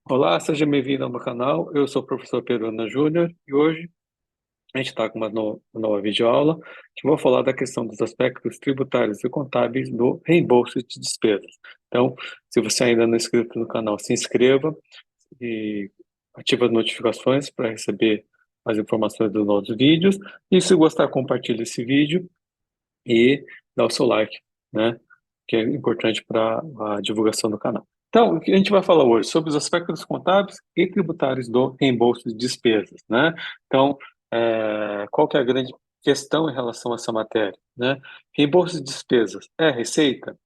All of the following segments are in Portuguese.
Olá, seja bem-vindo ao meu canal. Eu sou o professor Pedro Ana Júnior e hoje a gente está com uma nova videoaula que vou falar da questão dos aspectos tributários e contábeis do reembolso de despesas. Então, se você ainda não é inscrito no canal, se inscreva e ative as notificações para receber as informações dos novos vídeos. E se gostar, compartilhe esse vídeo e dá o seu like, né? Que é importante para a divulgação do canal. Então, o que a gente vai falar hoje sobre os aspectos contábeis e tributários do reembolso de despesas, né? Então, qual que é a grande questão em relação a essa matéria, né? Reembolso de despesas é receita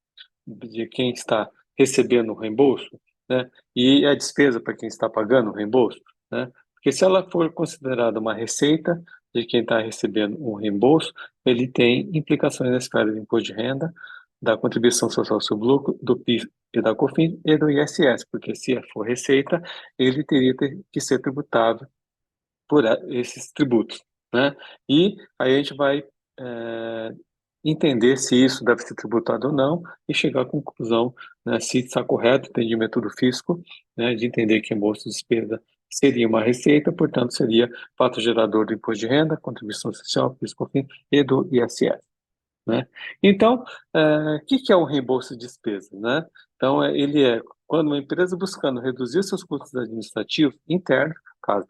de quem está recebendo o reembolso, né? E é despesa para quem está pagando o reembolso, né? Porque se ela for considerada uma receita de quem está recebendo um reembolso, ele tem implicações na esfera do imposto de renda, da contribuição social sobre o lucro, do PIS e da COFINS e do ISS, porque se for receita, ele teria que ser tributado por esses tributos, né? E aí a gente vai é, entender se isso deve ser tributado ou não e chegar à conclusão, né, se está correto o entendimento do fisco, né, de entender que reembolso de despesa seria uma receita, portanto seria fato gerador do imposto de renda, contribuição social, PIS/COFINS e do ISS, né? Então, o que é um reembolso de despesa, né? Então, ele é quando uma empresa buscando reduzir seus custos administrativos internos, caso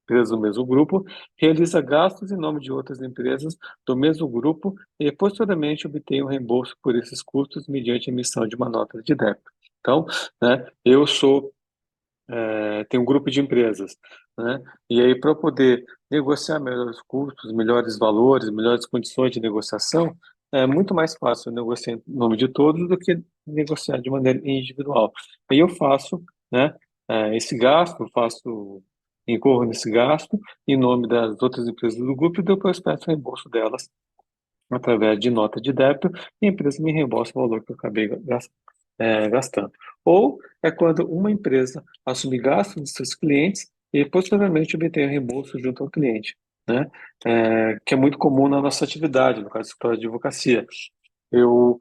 empresa do mesmo grupo, realiza gastos em nome de outras empresas do mesmo grupo e, posteriormente, obtém o reembolso por esses custos mediante emissão de uma nota de débito. Então, né, tenho um grupo de empresas, né, e aí para poder negociar melhores custos, melhores valores, melhores condições de negociação, é muito mais fácil negociar em nome de todos do que negociar de maneira individual. Aí eu faço, né, esse gasto, incorro nesse gasto em nome das outras empresas do grupo e depois peço o reembolso delas através de nota de débito e a empresa me reembolsa o valor que eu acabei gastando. Ou é quando uma empresa assume gastos de seus clientes e posteriormente obtém o reembolso junto ao cliente, né? Que é muito comum na nossa atividade, no caso do escritório de advocacia. Eu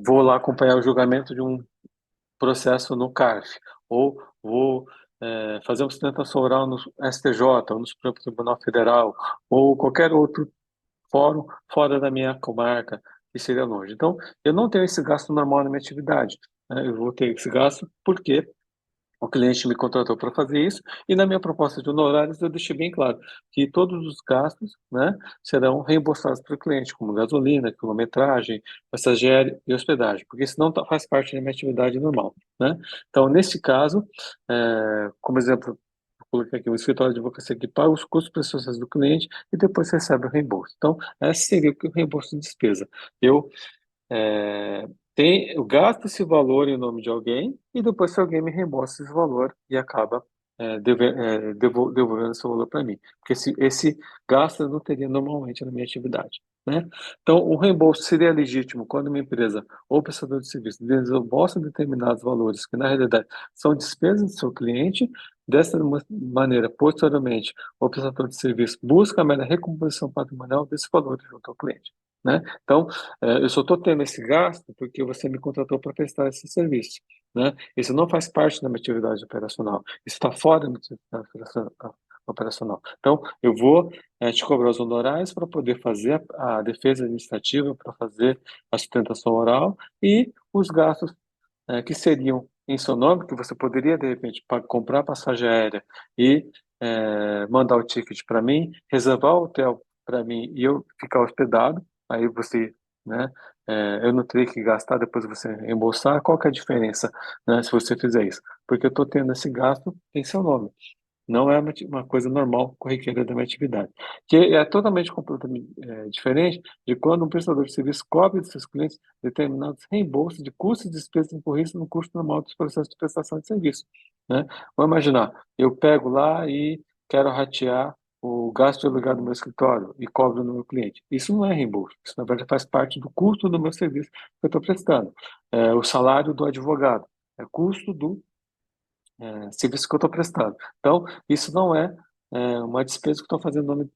vou lá acompanhar o julgamento de um processo no CARF, ou vou fazer uma sustentação oral no STJ, ou no Supremo Tribunal Federal, ou qualquer outro fórum fora da minha comarca, que seria longe. Então, eu não tenho esse gasto normal na minha atividade, né? Eu vou ter esse gasto porque o cliente me contratou para fazer isso e na minha proposta de honorários eu deixei bem claro que todos os gastos, né, serão reembolsados para o cliente, como gasolina, quilometragem, passageiro e hospedagem, porque isso não faz parte da minha atividade normal, né? Então, nesse caso, como exemplo, vou colocar aqui o escritório de advocacia que paga os custos processuais do cliente e depois recebe o reembolso. Então, esse seria o reembolso de despesa. Eu é, eu gasto esse valor em nome de alguém e depois se alguém me reembolsa esse valor e acaba devolvendo esse valor para mim. Porque esse gasto eu não teria normalmente na minha atividade, né? Então, o reembolso seria legítimo quando uma empresa ou prestador de serviço desembolsa determinados valores que, na realidade, são despesas do seu cliente. Dessa maneira, posteriormente, o prestador de serviço busca a mera recomposição patrimonial desse valor junto ao cliente, né? Então, eu só estou tendo esse gasto porque você me contratou para prestar esse serviço, né? Isso não faz parte da minha atividade operacional. Isso está fora da minha atividade operacional. Então, eu vou te cobrar os honorários para poder fazer a defesa administrativa, para fazer a sustentação oral e os gastos que seriam em seu nome, que você poderia, de repente, comprar passagem aérea e mandar o ticket para mim, reservar o hotel para mim e eu ficar hospedado, aí você, né, eu não teria que gastar, depois você reembolsar, qual que é a diferença, né, se você fizer isso? Porque eu estou tendo esse gasto em seu nome. Não é uma coisa normal, corriqueira da minha atividade. Que é totalmente, completamente diferente de quando um prestador de serviço cobra de seus clientes determinados reembolsos de custos e despesas incorridos no custo normal dos processos de prestação de serviço, né? Vamos imaginar, eu pego lá e quero ratear o gasto de aluguel do meu escritório e cobro no meu cliente. Isso não é reembolso, isso na verdade faz parte do custo do meu serviço que eu estou prestando. O salário do advogado é custo do serviço que eu estou prestando. Então, isso não é uma despesa que eu estou fazendo em nome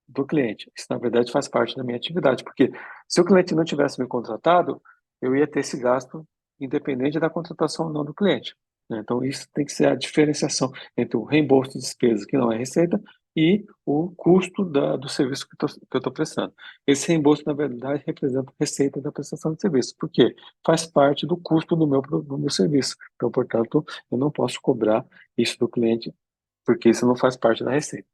do cliente. Isso, na verdade, faz parte da minha atividade, porque se o cliente não tivesse me contratado, eu ia ter esse gasto independente da contratação ou não do cliente. né? Então, isso tem que ser a diferenciação entre o reembolso de despesas, que não é receita, e o custo do serviço que eu estou prestando. Esse reembolso, na verdade, representa a receita da prestação de serviço. Por quê? Faz parte do custo do meu serviço. Então, portanto, eu não posso cobrar isso do cliente, porque isso não faz parte da receita,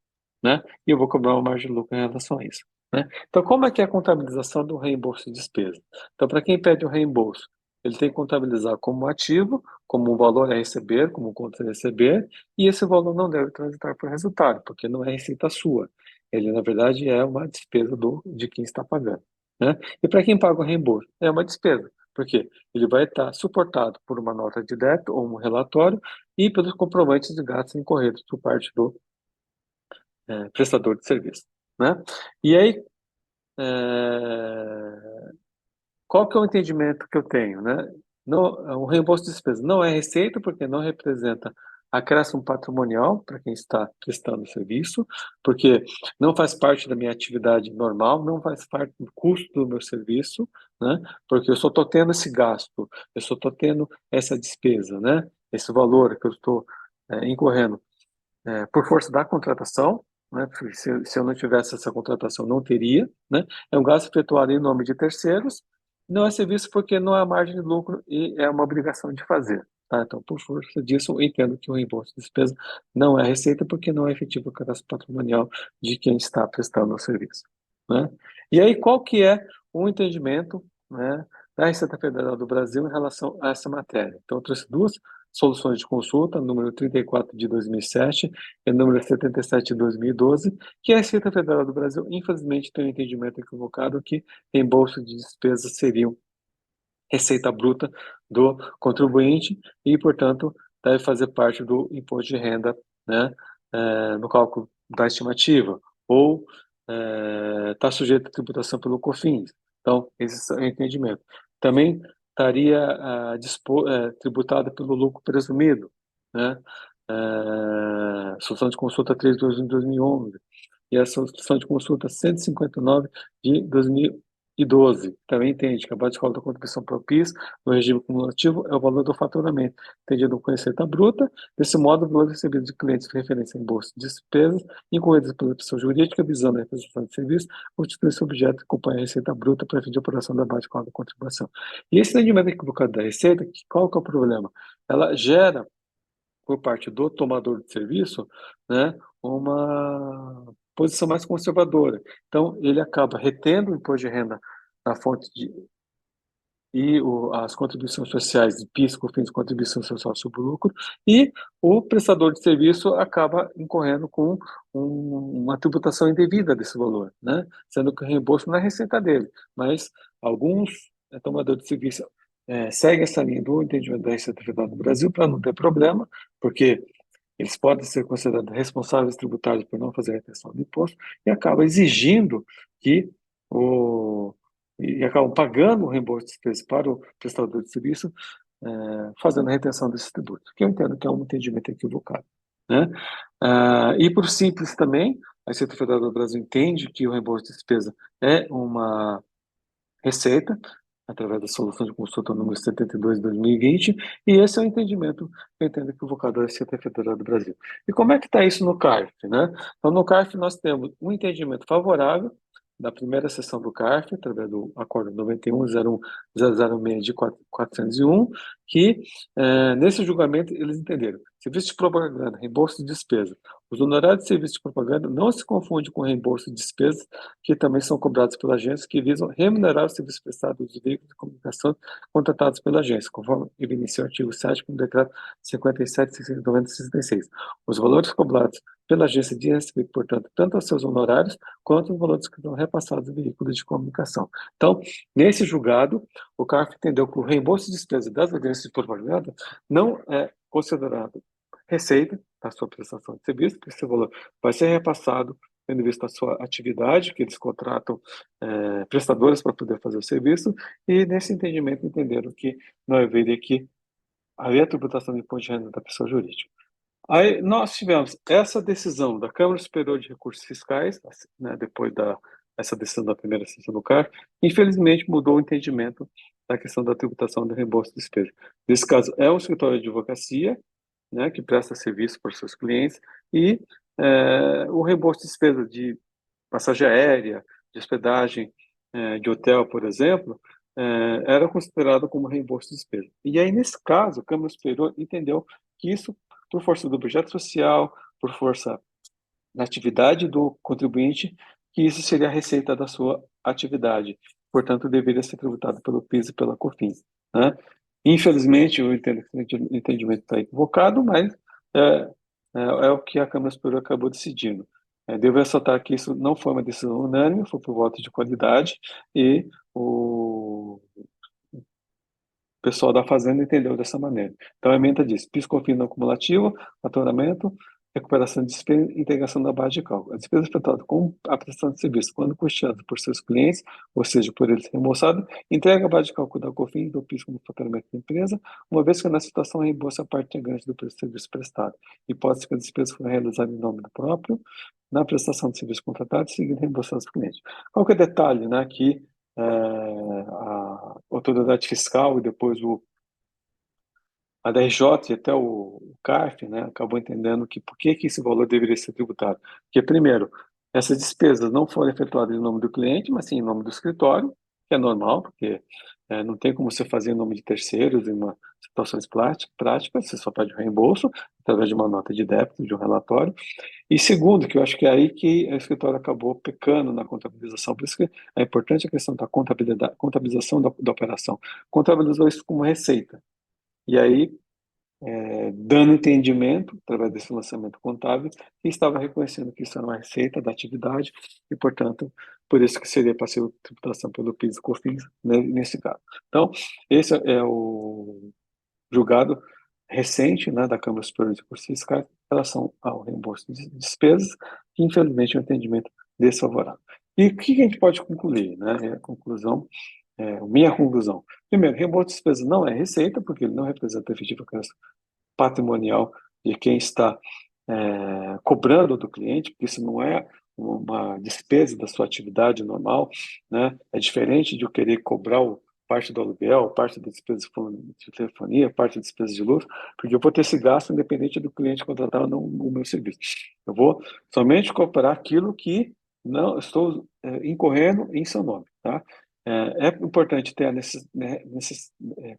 né? E eu vou cobrar uma margem de lucro em relação a isso, né? Então, como é que é a contabilização do reembolso de despesa? Então, para quem pede o reembolso, ele tem que contabilizar como ativo, como um valor a receber, como um conta a receber, e esse valor não deve transitar para o resultado, porque não é receita sua. Ele, na verdade, é uma despesa de quem está pagando, né? E para quem paga o reembolso, é uma despesa. Por quê? Ele vai estar suportado por uma nota de débito ou um relatório e pelos comprovantes de gastos incorridos por parte do prestador de serviço, né? E aí, qual que é o entendimento que eu tenho, né? O reembolso de despesas não é receita porque não representa acréscimo patrimonial para quem está prestando o serviço, porque não faz parte da minha atividade normal, não faz parte do custo do meu serviço, né? Porque eu só estou tendo esse gasto, eu só estou tendo essa despesa, né? Esse valor que eu estou incorrendo por força da contratação, né? Se eu não tivesse essa contratação, não teria, né? É um gasto efetuado em nome de terceiros, não é serviço porque não há margem de lucro e é uma obrigação de fazer, tá? Então, por força disso, eu entendo que o reembolso de despesa não é receita porque não é efetivo o cadastro patrimonial de quem está prestando o serviço, né? E aí, qual que é o entendimento, né, da Receita Federal do Brasil em relação a essa matéria? Então, eu trouxe duas soluções de consulta, número 34 de 2007 e número 77 de 2012, que a Receita Federal do Brasil, infelizmente, tem um entendimento equivocado que reembolso de despesas seriam receita bruta do contribuinte e, portanto, deve fazer parte do imposto de renda, né, no cálculo da estimativa, ou está sujeito à tributação pelo COFINS. Então, esse é o entendimento. Também estaria tributada pelo lucro presumido, né? Solução de consulta 3 de 2011 e a solução de consulta 159 de 2012. Também entende que a base de cálculo da contribuição para o PIS no regime cumulativo é o valor do faturamento, entendido com receita bruta. Desse modo, o valor recebido de clientes de referência em bolsa de despesas incorridas pela pessoa jurídica visando a prestação de serviço constitui esse objeto que acompanha a receita bruta para fim de apuração da base de cálculo da contribuição. E esse entendimento equivocado da receita, qual que é o problema? Ela gera por parte do tomador de serviço, né, uma posição mais conservadora. Então, ele acaba retendo o imposto de renda na fonte as contribuições sociais de PIS, COFINS, contribuição social sobre o lucro, e o prestador de serviço acaba incorrendo com uma tributação indevida desse valor, né? Sendo que o reembolso não é receita dele, mas alguns tomadores de serviço seguem essa linha do entendimento da Receita Federal do Brasil para não ter problema, porque eles podem ser considerados responsáveis tributários por não fazer a retenção do imposto e acabam exigindo que o e acabam pagando o reembolso de despesas para o prestador de serviço, fazendo a retenção desses tributos, que eu entendo que é um entendimento equivocado, né? E por simples também, a Receita Federal do Brasil entende que o reembolso de despesa é uma receita, através da solução de consulta número 72 de 2020, e esse é o entendimento que eu entendo equivocado da Receita Federal do Brasil. E como é que está isso no CARF, né? Então, no CARF nós temos um entendimento favorável da primeira sessão do CARF, através do acordo 91.01006 de 401, que nesse julgamento eles entenderam serviço de propaganda, reembolso de despesa. Os honorários de serviço de propaganda não se confundem com reembolso de despesas que também são cobrados pela agência, que visam remunerar os serviços prestados dos veículos de comunicação contratados pela agência, conforme evidencia o artigo 7º do decreto 57.690/66. Os valores cobrados pela agência dizem respeito, portanto, tanto aos seus honorários, quanto aos valores que são repassados aos veículos de comunicação. Então, nesse julgado, o CARF entendeu que o reembolso de despesas das agências de propaganda não é considerado receita da sua prestação de serviço, porque esse valor vai ser repassado tendo visto a sua atividade, que eles contratam prestadores para poder fazer o serviço, e nesse entendimento entenderam que não haveria que haver a tributação de imposto de renda da pessoa jurídica. Aí nós tivemos essa decisão da Câmara Superior de Recursos Fiscais, né, depois essa decisão da primeira sessão do CARF, infelizmente mudou o entendimento da questão da tributação do reembolso de despesa. Nesse caso, é um escritório de advocacia, né, que presta serviço para os seus clientes, e o reembolso de despesa de passagem aérea, de hospedagem, de hotel, por exemplo, era considerado como reembolso de despesa. E aí, nesse caso, a Câmara Superior entendeu que isso, por força do objeto social, por força da atividade do contribuinte, que isso seria a receita da sua atividade. Portanto, deveria ser tributado pelo PIS e pela COFINS, né? Infelizmente, eu entendo que o entendimento está equivocado, mas é o que a Câmara Superior acabou decidindo. Devo ressaltar que isso não foi uma decisão unânime, foi por voto de qualidade, e o pessoal da Fazenda entendeu dessa maneira. Então, a emenda diz: PIS/COFINS não cumulativo, faturamento, recuperação de despesa e integração da base de cálculo. A despesa efetuada com a prestação de serviço, quando custeada por seus clientes, ou seja, por eles reembolsado, entrega a base de cálculo da COFINS do PIS como faturamento da empresa, uma vez que na situação reembolsa a parte integrante do preço do serviço prestado. Hipótese que a despesa foi realizada em nome do próprio, na prestação de serviço contratado, seguindo reembolsados para o cliente. Qual que é o detalhe, né, que a autoridade fiscal e depois a DRJ e até o CARF, né, acabou entendendo que por que esse valor deveria ser tributado. Porque, primeiro, essas despesas não foram efetuadas em nome do cliente, mas sim em nome do escritório, que é normal, porque não tem como você fazer em nome de terceiros em uma situações práticas, você só pede o reembolso através de uma nota de débito, de um relatório. E segundo, que eu acho que é aí que o escritório acabou pecando na contabilização, por isso que é importante a questão da contabilização da operação. Contabilizou isso como receita. E aí, dando entendimento, através desse lançamento contábil, que estava reconhecendo que isso era uma receita da atividade e, portanto, por isso que seria passivo de tributação pelo PIS e COFINS, né, nesse caso. Então, esse é o julgado recente, né, da Câmara Superior de Recursos Fiscais em relação ao reembolso de despesas, que infelizmente é um entendimento desfavorável. E o que a gente pode concluir, né? Minha conclusão. Primeiro, reembolso de despesas não é receita, porque ele não representa a efetiva criação patrimonial de quem está cobrando do cliente, porque isso não é uma despesa da sua atividade normal, né? É diferente de eu querer cobrar parte do aluguel, parte da despesa de telefonia, parte da despesa de luz, porque eu vou ter esse gasto independente do cliente contratar ou não o meu serviço. Eu vou somente cobrar aquilo que não estou incorrendo em seu nome, tá? É importante ter a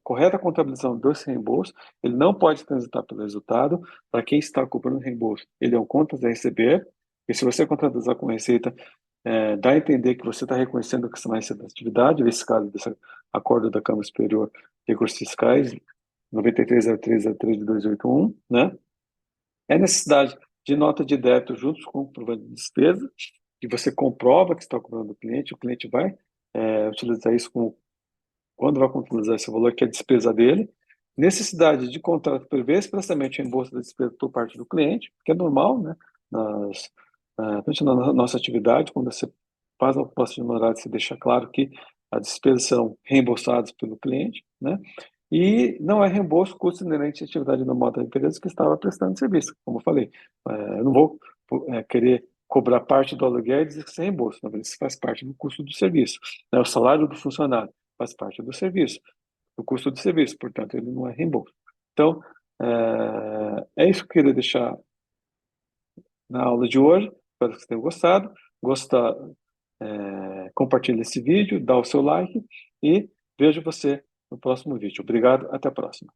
correta contabilização dos reembolsos. Ele não pode transitar pelo resultado. Para quem está cobrando reembolso, ele é um contas a receber, e se você contabilizar com receita, dá a entender que você está reconhecendo que você vai receber atividade, nesse caso, desse acordo da Câmara Superior de Recursos Fiscais, 930303 de 2081, né? É necessidade de nota de débito juntos com o comprovante de despesa, que você comprova que está cobrando o cliente vai utilizar isso quando vai contabilizar esse valor, que é a despesa dele. Necessidade de contrato prevê expressamente o reembolso da despesa por parte do cliente, que é normal, né? Na nossa atividade, quando você faz a proposta de honorário, você deixa claro que as despesas serão reembolsadas pelo cliente, né? E não é reembolso custo inerente à atividade normal da empresa que estava prestando serviço, como eu falei. Eu não vou querer cobrar parte do aluguel e dizer que isso é reembolso, na verdade, isso faz parte do custo do serviço, né? O salário do funcionário faz parte do serviço, do custo do serviço, portanto, ele não é reembolso. Então, é isso que eu queria deixar na aula de hoje. Espero que você tenha gostado. Gostar, compartilhe esse vídeo, dá o seu like e vejo você no próximo vídeo. Obrigado, até a próxima.